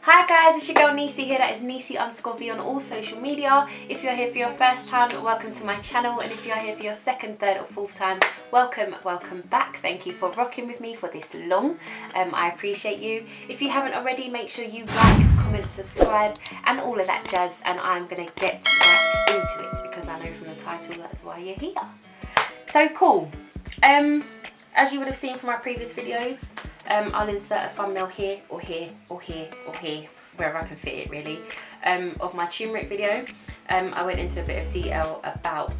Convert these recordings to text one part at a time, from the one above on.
Hi guys, it's your girl Niecey here. That is Niecey_V on all social media. If you're here for your first time, welcome to my channel, and if you're here for your second, third or fourth time, welcome back. Thank you for rocking with me for this long. I appreciate you. If you haven't already, make sure you like, comment, subscribe and all of that jazz, and I'm gonna get right into it because I know from the title that's why you're here. So cool. As you would have seen from my previous videos, I'll insert a thumbnail here or here or here or here, wherever I can fit it really, of my turmeric video. I went into a bit of detail about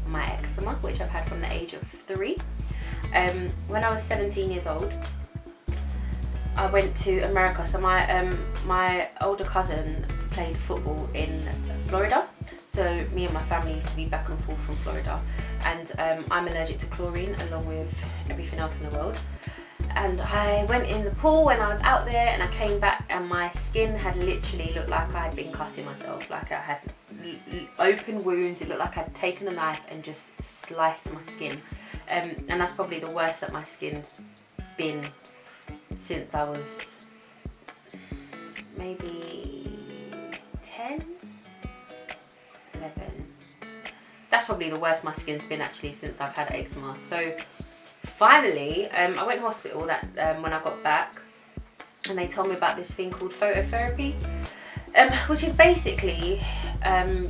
my eczema, which I've had from the age of 3. When I was 17 years old, I went to America. So my older cousin played football in Florida. So me and my family used to be back and forth from Florida, and I'm allergic to chlorine along with everything else in the world. And I went in the pool when I was out there, and I came back and my skin had literally looked like I had been cutting myself, like I had open wounds. It looked like I'd taken a knife and just sliced my skin, and that's probably the worst that my skin's been since I was maybe 10, 11. That's probably the worst my skin's been actually since I've had eczema. So finally, I went to hospital when I got back, and they told me about this thing called phototherapy, which is basically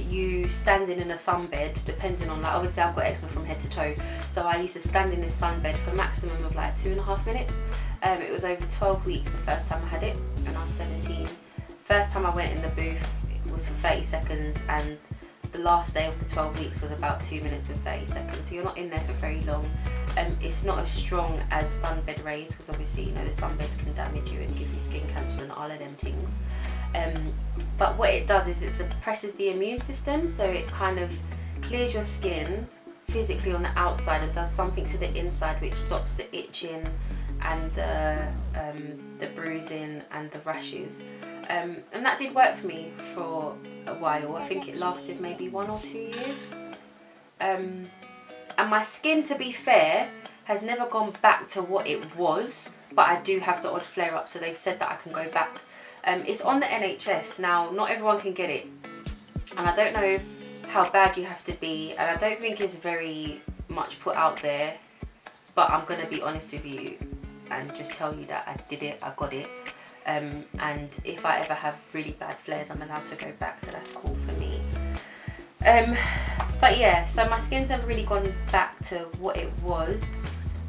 you standing in a sunbed, depending on, like, obviously I've got eczema from head to toe, so I used to stand in this sunbed for a maximum of like 2.5 minutes. It was over 12 weeks the first time I had it, and I was 17. First time I went in the booth, it was for 30 seconds, and the last day of the 12 weeks was about 2 minutes and 30 seconds, so you're not in there for very long. It's not as strong as sunbed rays, because obviously, you know, the sunbed can damage you and give you skin cancer and all of them things. But what it does is it suppresses the immune system, so it kind of clears your skin physically on the outside and does something to the inside, which stops the itching and the bruising and the rashes. And that did work for me for a while. I think it lasted maybe 1 or 2 years. And my skin, to be fair, has never gone back to what it was, but I do have the odd flare up, so they've said that I can go back. It's on the NHS. Now, not everyone can get it, and I don't know how bad you have to be, and I don't think it's very much put out there, but I'm going to be honest with you and just tell you that I did it, I got it. And if I ever have really bad flares, I'm allowed to go back, so that's cool for me. But yeah, so my skin's never really gone back to what it was,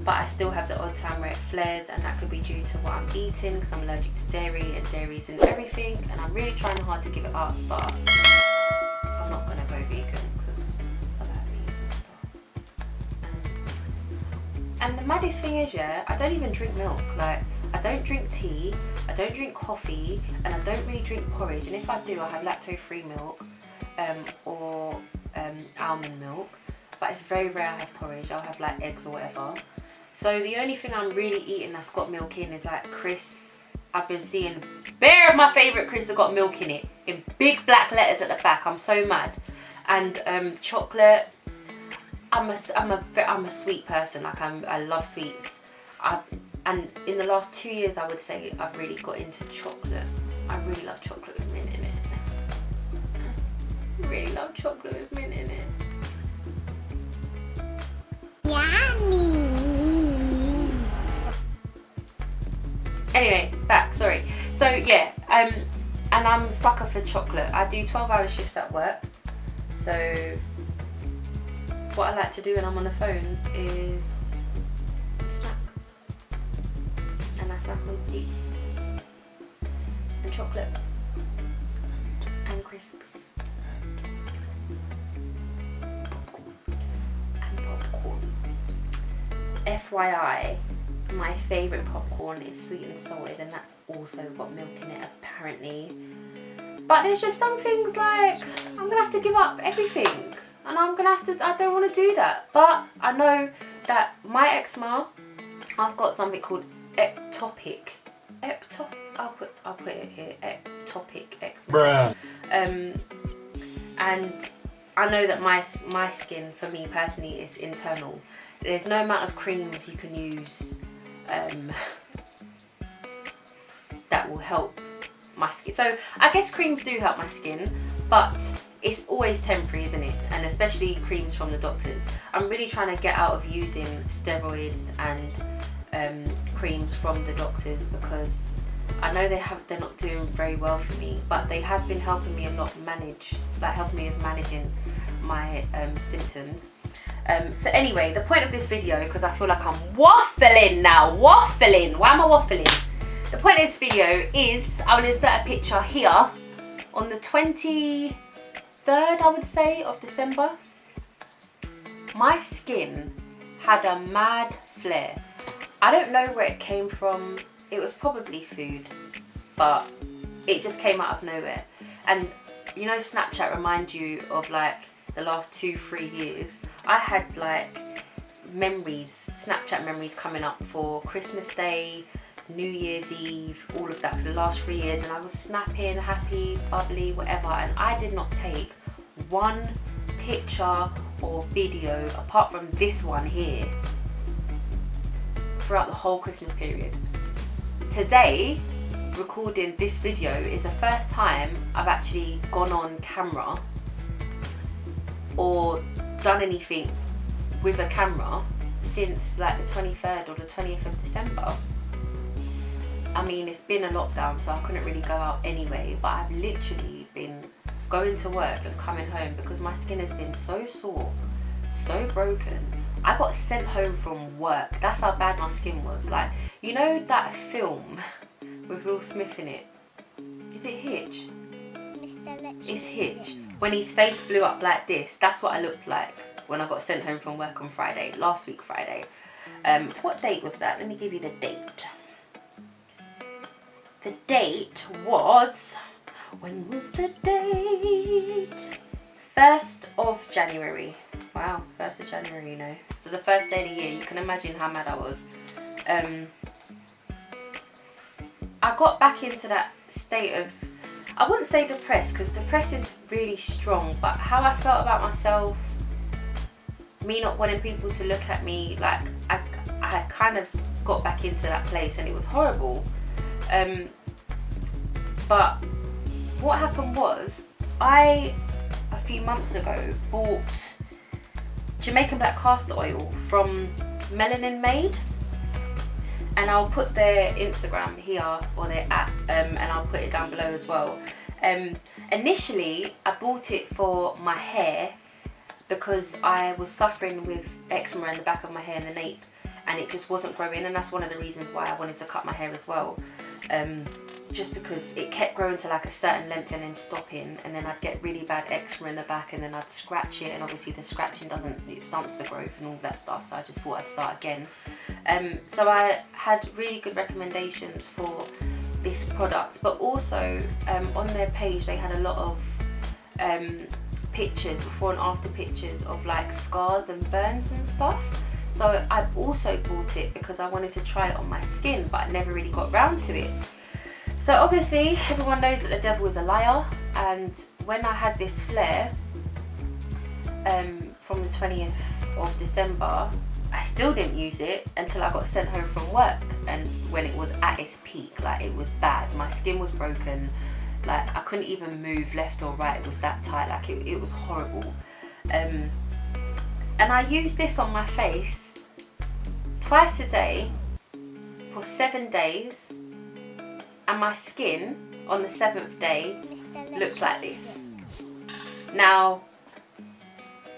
but I still have the odd time where it flares, and that could be due to what I'm eating, because I'm allergic to dairy, and dairy's in everything, and I'm really trying hard to give it up, but I'm not going to go vegan because I like meat and stuff. And the maddest thing is, yeah, I don't even drink milk. Like, I don't drink tea, I don't drink coffee, and I don't really drink porridge, and if I do, I have lactose-free milk or almond milk, but it's very rare I have porridge. I'll have like eggs or whatever. So the only thing I'm really eating that's got milk in is like crisps. I've been seeing bare of my favourite crisps have got milk in it, in big black letters at the back. I'm so mad. And chocolate. I'm a sweet person. Like, I love sweets. And in the last 2 years, I would say I've really got into chocolate. I really love chocolate with mint in it. I really love chocolate with mint in it. Yummy. Anyway, back, sorry. So yeah, and I'm a sucker for chocolate. I do 12-hour shifts at work. So what I like to do when I'm on the phones is snack. And I snack on sweets and chocolate and crisps and popcorn. FYI, my favourite popcorn is sweet and salted, and that's also got milk in it apparently. But there's just some things like, I'm gonna have to give up everything, and I don't want to do that. But I know that my eczema, I've got something called ectopic. I'll put it here. Ectopic eczema. And I know that my skin, for me personally, is internal. There's no amount of creams you can use that will help my skin. So I guess creams do help my skin, but it's always temporary, isn't it? And especially creams from the doctors. I'm really trying to get out of using steroids and creams from the doctors, because I know they're not doing very well for me, but they have been helping me a lot helping me with managing my symptoms. So anyway, the point of this video, because I feel like I'm waffling now, why am I waffling? The point of this video is, I will insert a picture here on the 23rd, I would say, of December. My skin had a mad flare. I don't know where it came from. It was probably food, but it just came out of nowhere. And you know, Snapchat reminds you of like the last 2-3 years. I had like Snapchat memories coming up for Christmas Day, New Year's Eve, all of that for the last 3 years, and I was snapping, happy, bubbly, whatever, and I did not take one picture or video apart from this one here throughout the whole Christmas period. Today, recording this video is the first time I've actually gone on camera or done anything with a camera since like the 23rd or the 20th of December. I mean, it's been a lockdown, so I couldn't really go out anyway, but I've literally been going to work and coming home because my skin has been so sore, so broken. I got sent home from work. That's how bad my skin was. Like, you know that film with Will Smith in it? Is it Hitch? It's Hitch. When his face blew up like this, that's what I looked like when I got sent home from work on Friday, last week Friday. What date was that? Let me give you the date. The date was, when was the date? 1st of January. Wow, 1st of January, you know. So the first day of the year, you can imagine how mad I was. I got back into that state of, I wouldn't say depressed, because depressed is really strong, but how I felt about myself, me not wanting people to look at me, like I kind of got back into that place, and it was horrible. But what happened was, a few months ago bought Jamaican black castor oil from Melanin Made, and I'll put their Instagram here, or their app, and I'll put it down below as well. Initially I bought it for my hair because I was suffering with eczema in the back of my hair and the nape, and it just wasn't growing, and that's one of the reasons why I wanted to cut my hair as well. Just because it kept growing to like a certain length and then stopping, and then I'd get really bad eczema in the back, and then I'd scratch it, and obviously the scratching it stunts the growth and all that stuff, so I just thought I'd start again. So I had really good recommendations for this product, but also on their page they had a lot of pictures, before and after pictures of like scars and burns and stuff. So I've also bought it because I wanted to try it on my skin, but I never really got round to it. So obviously everyone knows that the devil is a liar, and when I had this flare from the 20th of December, I still didn't use it until I got sent home from work, and when it was at its peak, like it was bad. My skin was broken, like I couldn't even move left or right, it was that tight, like it was horrible. And I used this on my face twice a day for 7 days, and my skin on the 7th day looks like this. Now,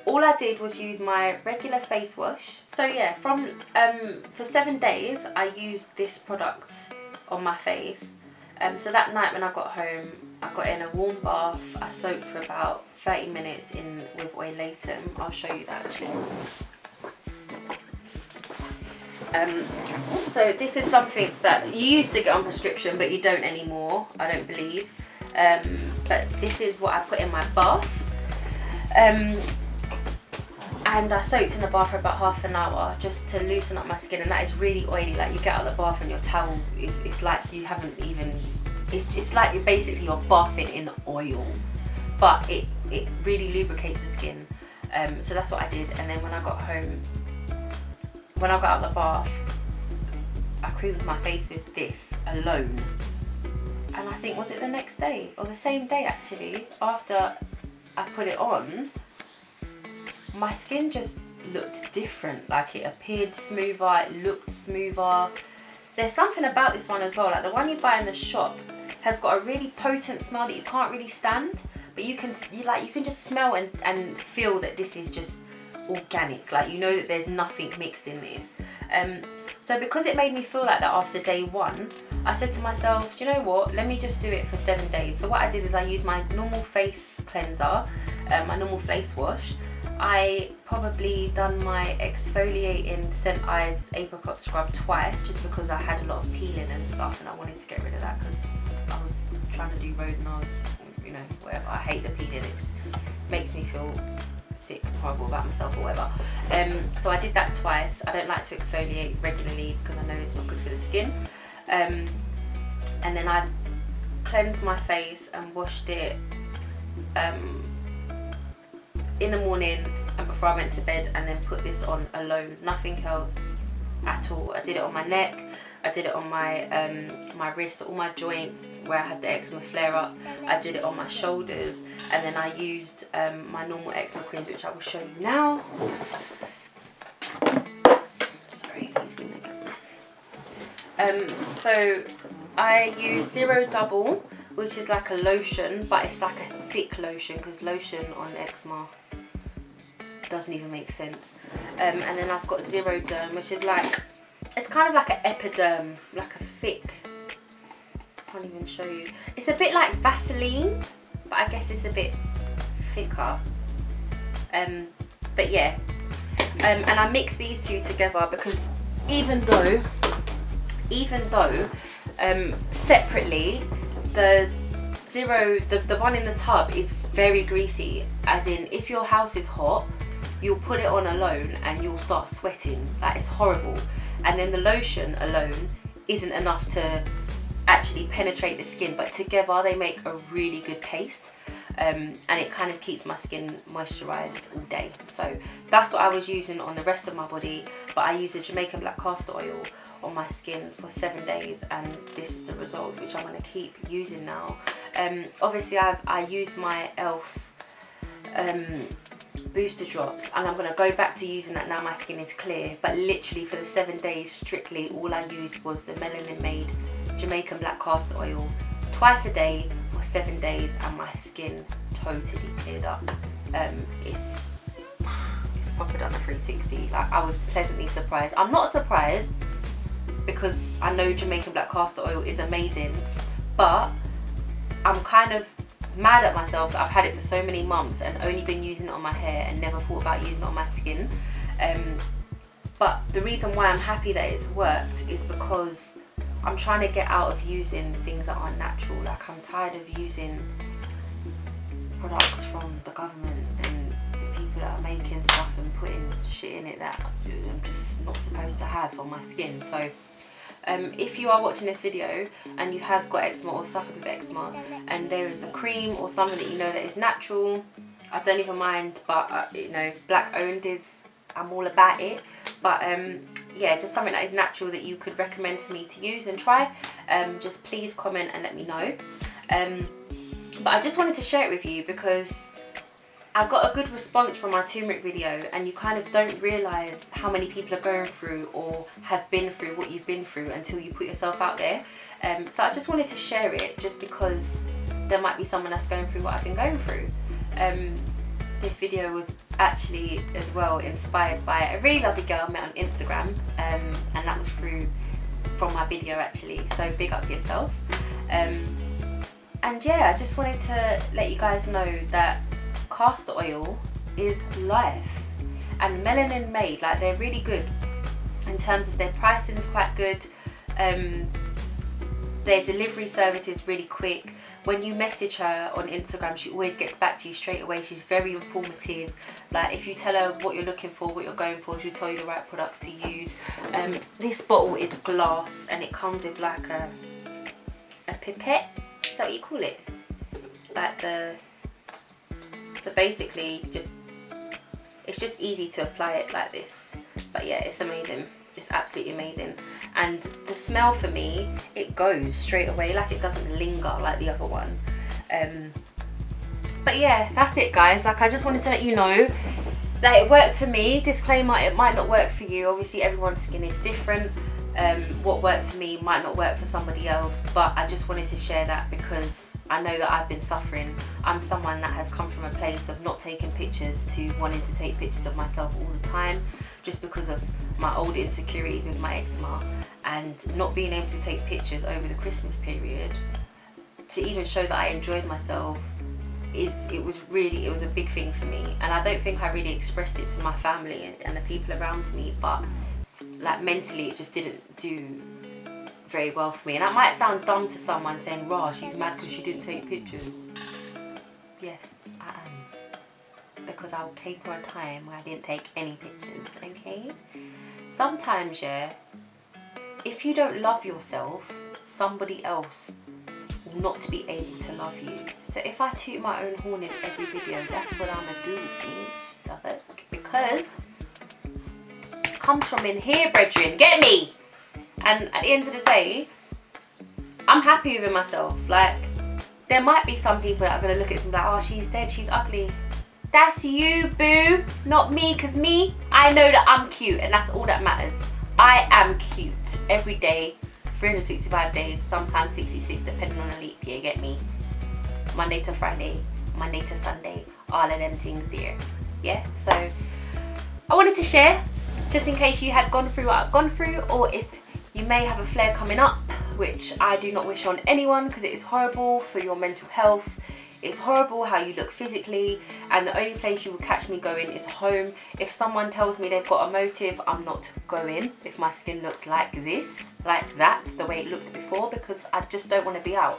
all I did was use my regular face wash. So yeah, for 7 days I used this product on my face. So that night when I got home, I got in a warm bath. I soaked for about 30 minutes in with ointment. I'll show you that actually. Also, this is something that you used to get on prescription, but you don't anymore, I don't believe. But this is what I put in my bath. And I soaked in the bath for about half an hour just to loosen up my skin, and that is really oily. Like, you get out of the bath and your towel it's like you haven't even, it's like you're bathing in oil, but it really lubricates the skin. So that's what I did. And then when I got home, when I got out of the bath, I creamed my face with this alone. and I think, was it the next day or the same day actually, after I put it on, my skin just looked different. Like, it appeared smoother, it looked smoother. There's something about this one as well, like the one you buy in the shop has got a really potent smell that you can't really stand, but you can just smell and feel that this is just organic. Like, you know that there's nothing mixed in this. So because it made me feel like that after day one, I said to myself, do you know what, let me just do it for 7 days. So what I did is I used my normal face cleanser, my normal face wash. I probably done my exfoliating St. Ives apricot scrub twice, just because I had a lot of peeling and stuff and I wanted to get rid of that because I was trying to do road and I was, you know, whatever. I hate the peeling, it just makes me feel sick and horrible about myself or whatever. So I did that twice. I don't like to exfoliate regularly because I know it's not good for the skin. And then I cleansed my face and washed it in the morning and before I went to bed, and then put this on alone, nothing else at all. I did it on my neck, I did it on my my wrist, all my joints where I had the eczema flare up. I did it on my shoulders, and then I used my normal eczema creams, which I will show you now. Sorry, excuse me again. So I use Zerodouble, which is like a lotion, but it's like a thick lotion, because lotion on eczema doesn't even make sense. And then I've got Zeroderm, which is like, it's kind of like an epiderm, like a thick, I can't even show you. It's a bit like Vaseline, but I guess it's a bit thicker. But yeah, and I mix these two together because even though separately, the one in the tub is very greasy, as in if your house is hot, you'll put it on alone and you'll start sweating, like it's horrible. And then the lotion alone isn't enough to actually penetrate the skin, but together they make a really good paste. And it kind of keeps my skin moisturized all day. So that's what I was using on the rest of my body, but I use a Jamaican black castor oil on my skin for 7 days, and this is the result, which I'm going to keep using now. Obviously I use my ELF booster drops, and I'm going to go back to using that now my skin is clear, but literally for the 7 days strictly all I used was the Melanin Made Jamaican black castor oil twice a day for 7 days, and my skin totally cleared up. It's proper done a 360. Like, I was pleasantly surprised. I'm not surprised because I know Jamaican black castor oil is amazing, but I'm kind of mad at myself that I've had it for so many months and only been using it on my hair and never thought about using it on my skin. But the reason why I'm happy that it's worked is because I'm trying to get out of using things that aren't natural. Like, I'm tired of using products from the government and people that are making stuff and putting shit in it that I'm just not supposed to have on my skin. So if you are watching this video and you have got eczema or suffered with eczema, and there is a cream or something that you know that is natural, I don't even mind, but you know, black owned is, I'm all about it. But yeah, just something that is natural that you could recommend for me to use and try, just please comment and let me know. But I just wanted to share it with you because I got a good response from my turmeric video, and you kind of don't realise how many people are going through or have been through what you've been through until you put yourself out there. So I just wanted to share it just because there might be someone that's going through what I've been going through. This video was actually as well inspired by a really lovely girl I met on Instagram, and that was from my video actually, so big up yourself. And yeah, I just wanted to let you guys know that castor oil is life, and Melanin Made, like, they're really good in terms of their pricing is quite good. Their delivery service is really quick. When you message her on Instagram, she always gets back to you straight away. She's very informative. Like, if you tell her what you're looking for, what you're going for, she'll tell you the right products to use. This bottle is glass and it comes with like a pipette. Is that what you call it? Like so basically it's just easy to apply it like this. But yeah, it's amazing. It's absolutely amazing. and the smell for me, it goes straight away, like it doesn't linger like the other one. But yeah, that's it guys. Like, I just wanted to let you know that it worked for me. Disclaimer, it might not work for you. Obviously everyone's skin is different. What works for me might not work for somebody else, but I just wanted to share that because I know that I've been suffering. I'm someone that has come from a place of not taking pictures to wanting to take pictures of myself all the time, just because of my old insecurities with my eczema, and not being able to take pictures over the Christmas period to even show that I enjoyed myself. It was a big thing for me, and I don't think I really expressed it to my family and the people around me, but like mentally it just didn't do very well for me. And that might sound dumb to someone saying, "Rah, she's mad because she didn't take pictures." Yes, I am, because I came from a time where I didn't take any pictures. Okay, sometimes, yeah, if you don't love yourself, somebody else will not be able to love you. So if I toot my own horn in every video, that's what I'm gonna do, because it comes from in here, brethren. Get me? And at the end of the day, I'm happy with myself. Like, there might be some people that are gonna look at this and be like, "Oh, she's dead, she's ugly." That's you, boo, not me, because me, I know that I'm cute, and that's all that matters. I am cute every day, 365 days, sometimes 66, depending on a leap year, get me? Monday to Friday, Monday to Sunday, all of them things there. Yeah, so I wanted to share, just in case you had gone through what I've gone through, or if you may have a flare coming up, which I do not wish on anyone, because it is horrible for your mental health. It's horrible how you look physically, and the only place you will catch me going is home. If someone tells me they've got a motive, I'm not going if my skin looks like this, like that, the way it looked before, because I just don't want to be out.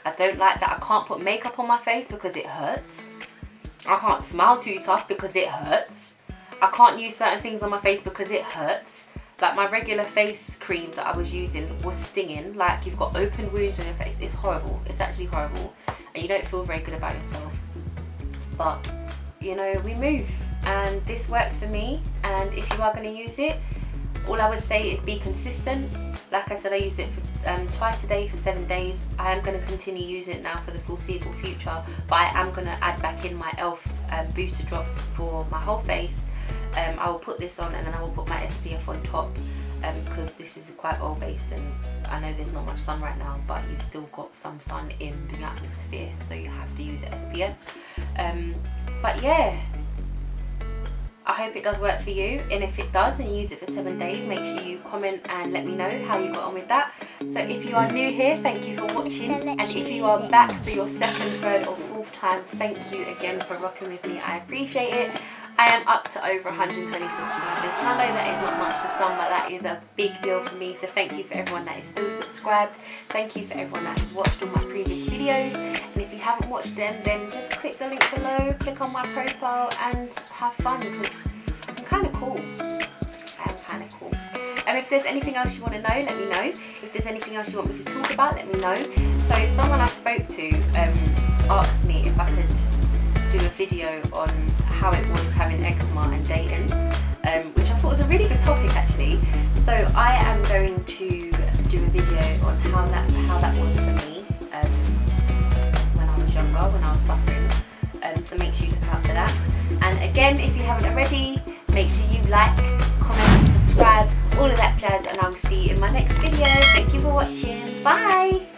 I don't like that. I can't put makeup on my face because it hurts. I can't smile too tough because it hurts. I can't use certain things on my face because it hurts. Like, my regular face cream that I was using was stinging. Like, you've got open wounds on your face. It's horrible. It's actually horrible. And you don't feel very good about yourself. But, you know, we move. And this worked for me. And if you are going to use it, all I would say is be consistent. Like I said, I use it for, twice a day for 7 days. I am going to continue using it now for the foreseeable future. But I am going to add back in my e.l.f. booster drops for my whole face. I will put this on, and then I will put my SPF on top, because this is quite oil based, and I know there's not much sun right now, but you've still got some sun in the atmosphere, so you have to use the SPF. But yeah, I hope it does work for you, and if it does and you use it for 7 days, make sure you comment and let me know how you got on with that. So if you are new here, thank you for watching, and if you are back for your second, third or fourth time, thank you again for rocking with me. I appreciate it. I am up to over 120 subscribers, and I know that is not much to some, but that is a big deal for me. So thank you for everyone that is still subscribed. Thank you for everyone that has watched all my previous videos. And if you haven't watched them, then just click the link below, click on my profile and have fun, because I'm kind of cool. I am kind of cool. And if there's anything else you want to know, let me know. If there's anything else you want me to talk about, let me know. So someone I spoke to asked me if I could do a video on how it was having eczema and dating, which I thought was a really good topic actually. So I am going to do a video on how that was for me when I was younger, when I was suffering. So make sure you look out for that. And again, if you haven't already, make sure you like, comment, subscribe, all of that jazz, and I will see you in my next video. Thank you for watching. Bye.